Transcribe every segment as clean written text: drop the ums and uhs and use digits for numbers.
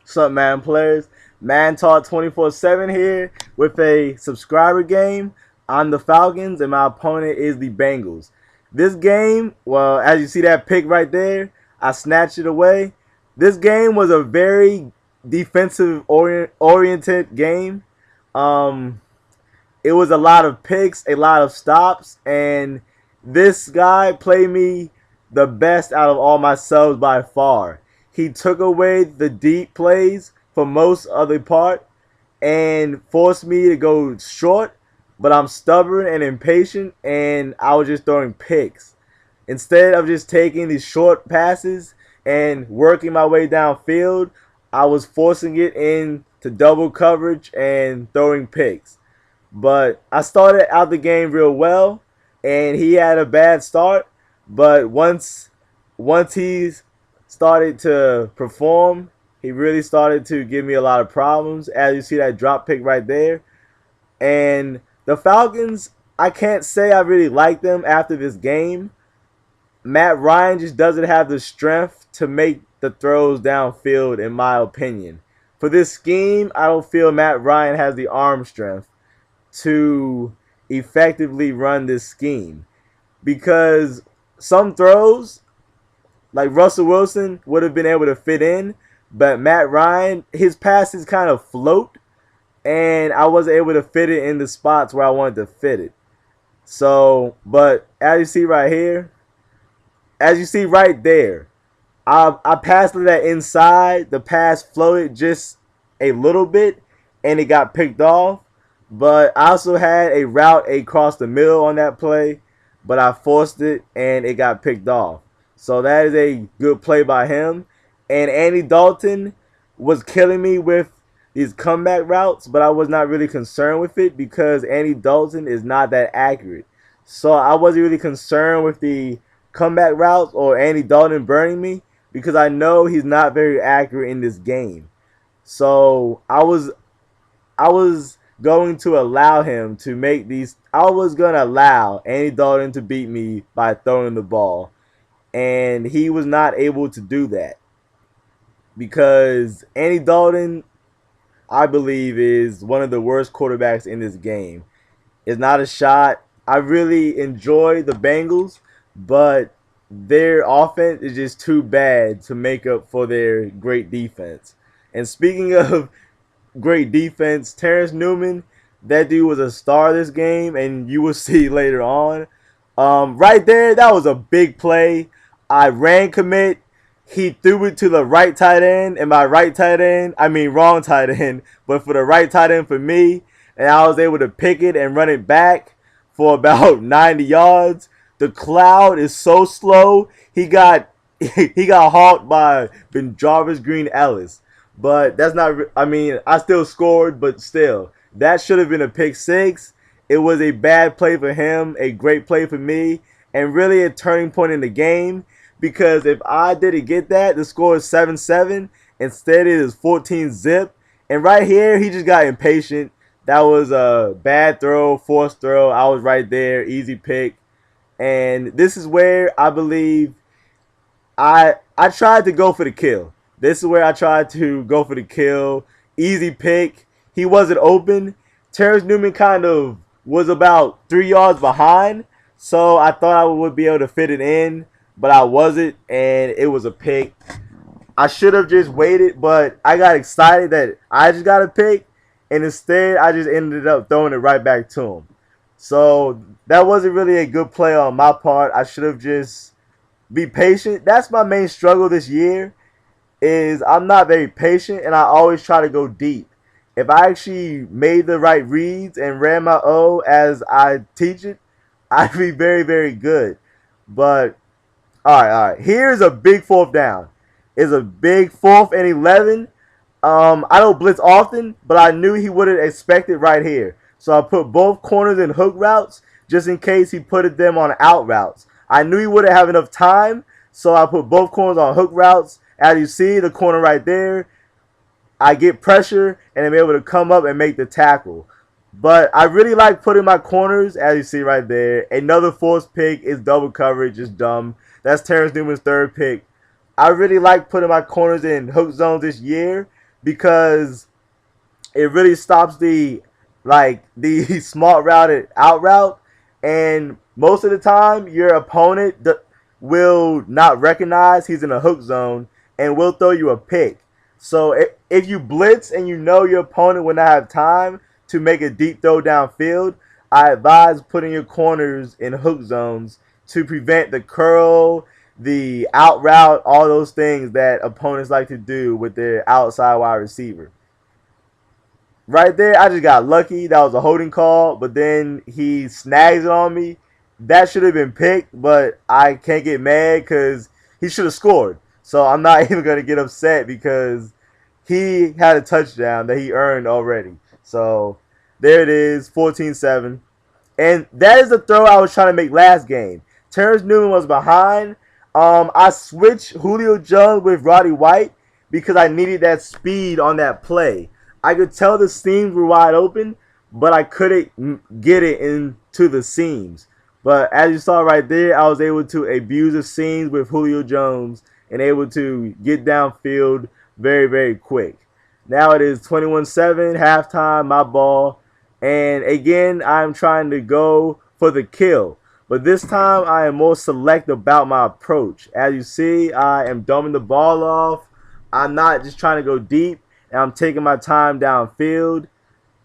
What's up, man, players? Man Talk 24/7 here with a subscriber game. I'm the Falcons, and my opponent is the Bengals. This game, well, as you see that pick right there, I snatched it away. This game was a very defensive oriented game. Um, it was a lot of picks, a lot of stops, and this guy played me the best out of all my subs by far. He took away the deep plays for most of the part and forced me to go short, but I'm stubborn and impatient, and I was just throwing picks. Instead of just taking these short passes and working my way downfield, I was forcing it into double coverage and throwing picks. But I started out the game real well, and he had a bad start. But once he started to perform, he really started to give me a lot of problems. As you see that drop pick right there, and the Falcons, I can't say I really like them after this game. Matt Ryan just doesn't have the strength to make the throws downfield, in my opinion. For this scheme, I don't feel Matt Ryan has the arm strength to effectively run this scheme, because some throws like Russell Wilson would have been able to fit in, but Matt Ryan, his passes kind of float, and I wasn't able to fit it in the spots where I wanted to fit it. So, but as you see right here, as you see right there, I passed that inside. The pass floated just a little bit, and it got picked off. But I also had a route across the middle on that play, but I forced it, and it got picked off. So that is a good play by him. And Andy Dalton was killing me with these comeback routes, but I was not really concerned with it because Andy Dalton is not that accurate. So I wasn't really concerned with the comeback routes or Andy Dalton burning me because I know he's not very accurate in this game. So I was going to allow him to make these. I was going to allow Andy Dalton to beat me by throwing the ball. And he was not able to do that because Andy Dalton, I believe, is one of the worst quarterbacks in this game. It's not a shot. I really enjoy the Bengals, but their offense is just too bad to make up for their great defense. And speaking of great defense, Terrence Newman, that dude was a star this game, and you will see later on. Right there, that was a big play. I ran commit. He threw it to the right tight end, and by right tight end, I mean wrong tight end, but for the right tight end for me, and I was able to pick it and run it back for about 90 yards. The cloud is so slow. He got hawked by Jarvis Green Ellis, but that's not. I mean, I still scored, but still, that should have been a pick six. It was a bad play for him, a great play for me, and really a turning point in the game. Because if I didn't get that, the score is 7-7. Instead, it is 14-zip. And right here, he just got impatient. That was a bad throw, forced throw. I was right there, easy pick. And this is where I believe I tried to go for the kill. This is where I tried to go for the kill. Easy pick. He wasn't open. Terrence Newman kind of was about 3 yards behind. So I thought I would be able to fit it in, but I wasn't, and it was a pick. I should have just waited, but I got excited that I just got a pick, and instead I just ended up throwing it right back to him. So that wasn't really a good play on my part. I should have just be patient. That's my main struggle this year, is I'm not very patient, and I always try to go deep. If I actually made the right reads and ran my O as I teach it, I'd be very, very good. But all right. Here's a big fourth down. It's a big 4th and 11. I don't blitz often, but I knew he wouldn't expect it right here. So I put both corners in hook routes just in case he put them on out routes. I knew he wouldn't have enough time, so I put both corners on hook routes. As you see, the corner right there, I get pressure and I'm able to come up and make the tackle. But I really like putting my corners, as you see right there. Another forced pick is double coverage, just dumb. That's Terrence Newman's third pick. I really like putting my corners in hook zones this year because it really stops the smart routed out route, and most of the time your opponent will not recognize he's in a hook zone and will throw you a pick. So if you blitz and you know your opponent will not have time to make a deep throw downfield, I advise putting your corners in hook zones to prevent the curl, the out route, all those things that opponents like to do with their outside wide receiver. Right there, I just got lucky. That was a holding call, but then he snags it on me. That should have been picked, but I can't get mad because he should have scored. So I'm not even going to get upset because he had a touchdown that he earned already. So there it is, 14-7. And that is the throw I was trying to make last game. Terrence Newman was behind. I switched Julio Jones with Roddy White because I needed that speed on that play. I could tell the seams were wide open, but I couldn't get it into the seams. But as you saw right there, I was able to abuse the seams with Julio Jones and able to get downfield very, very quick. Now it is 21-7, halftime, my ball. And again, I'm trying to go for the kill. But this time, I am more select about my approach. As you see, I am dumping the ball off. I'm not just trying to go deep, and I'm taking my time downfield.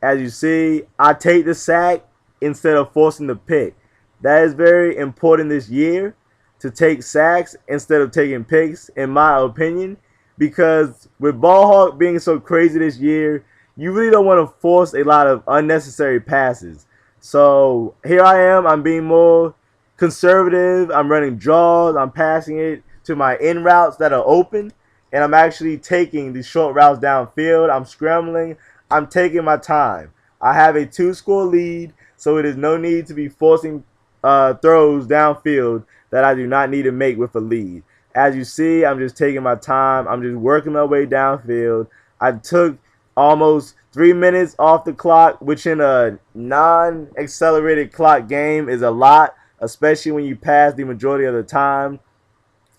As you see, I take the sack instead of forcing the pick. That is very important this year, to take sacks instead of taking picks, in my opinion. Because with ball hawk being so crazy this year, you really don't want to force a lot of unnecessary passes. So here I am. I'm being more conservative. I'm running draws. I'm passing it to my in routes that are open. And I'm actually taking the short routes downfield. I'm scrambling. I'm taking my time. I have a 2-score lead, so it is no need to be forcing throws downfield that I do not need to make with a lead. As you see, I'm just taking my time. I'm just working my way downfield. I took almost 3 minutes off the clock, which in a non-accelerated clock game is a lot, especially when you pass the majority of the time.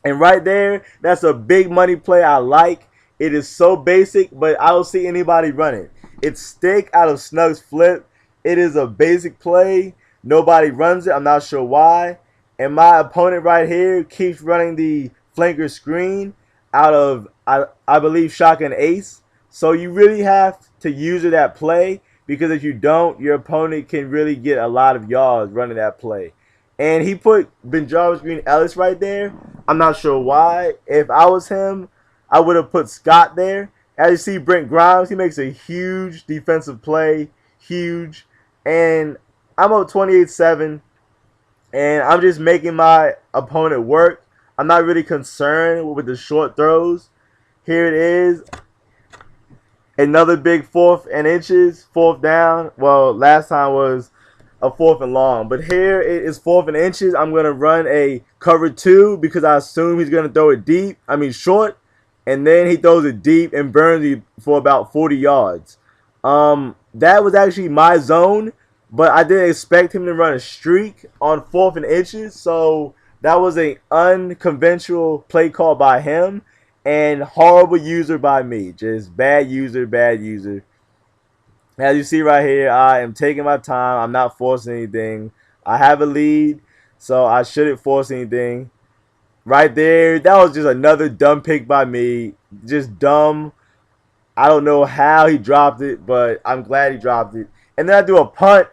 And right there, that's a big money play I like. It is so basic, but I don't see anybody run it. It's stick out of Snug's flip. It is a basic play. Nobody runs it. I'm not sure why. And my opponent right here keeps running the flanker screen out of, I believe, shotgun ace. So you really have to use that play, because if you don't, your opponent can really get a lot of yards running that play. And he put Benjamin Green Ellis right there. I'm not sure why. If I was him, I would have put Scott there. As you see, Brent Grimes, he makes a huge defensive play. Huge. And I'm up 28-7. And I'm just making my opponent work. I'm not really concerned with the short throws. Here it is. Another big 4th and inches. 4th down. Well, last time was a 4th and long. But here it is 4th and inches. I'm going to run a cover 2 because I assume he's going to throw it deep. I mean short. And then he throws it deep and burns it for about 40 yards. That was actually my zone. But I didn't expect him to run a streak on 4th and inches. So that was an unconventional play call by him. And horrible user by me. Just bad user, bad user. As you see right here, I am taking my time. I'm not forcing anything. I have a lead, so I shouldn't force anything. Right there, that was just another dumb pick by me. Just dumb. I don't know how he dropped it, but I'm glad he dropped it. And then I do a punt,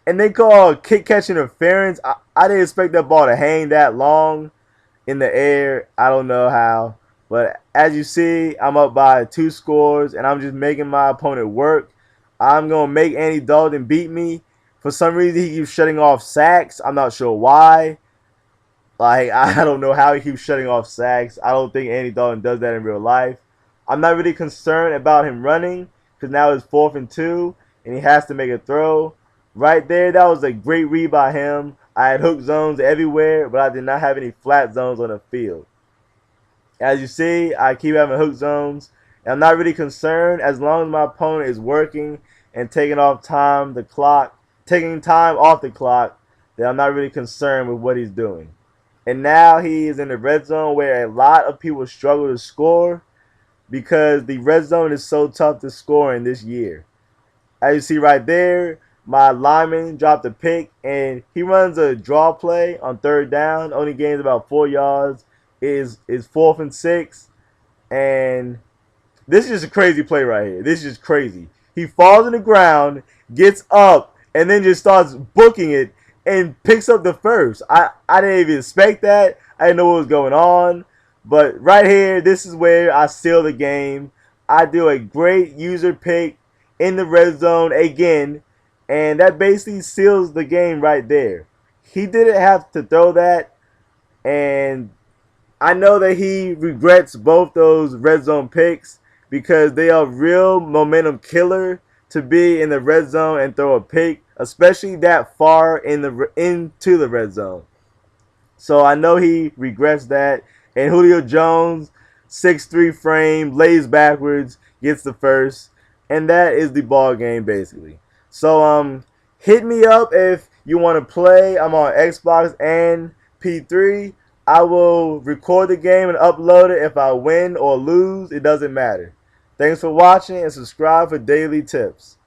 and they call kick catch interference. I didn't expect that ball to hang that long in the air. I don't know how. But as you see, I'm up by 2 scores, and I'm just making my opponent work. I'm going to make Andy Dalton beat me. For some reason, he keeps shutting off sacks. I'm not sure why. Like, I don't know how he keeps shutting off sacks. I don't think Andy Dalton does that in real life. I'm not really concerned about him running, because now it's 4th and 2, and he has to make a throw. Right there, that was a great read by him. I had hook zones everywhere, but I did not have any flat zones on the field. As you see, I keep having hook zones. And I'm not really concerned as long as my opponent is working and taking time off the clock, then I'm not really concerned with what he's doing. And now he is in the red zone where a lot of people struggle to score. because the red zone is so tough to score in this year. As you see right there, my lineman dropped a pick, and he runs a draw play on third down. Only gains about 4 yards. Is 4th and 6, and this is just a crazy play right here. This is just crazy. He falls on the ground, gets up, and then just starts booking it and picks up the first. I didn't even expect that. I didn't know what was going on. But right here, this is where I seal the game. I do a great user pick in the red zone again, and that basically seals the game right there. He didn't have to throw that, and I know that he regrets both those red zone picks because they are real momentum killer to be in the red zone and throw a pick, especially that far into the red zone. So I know he regrets that. And Julio Jones, 6'3" frame, lays backwards, gets the first, and that is the ball game basically. So hit me up if you want to play. I'm on Xbox and P3. I will record the game and upload it. If I win or lose, it doesn't matter. Thanks for watching, and subscribe for daily tips.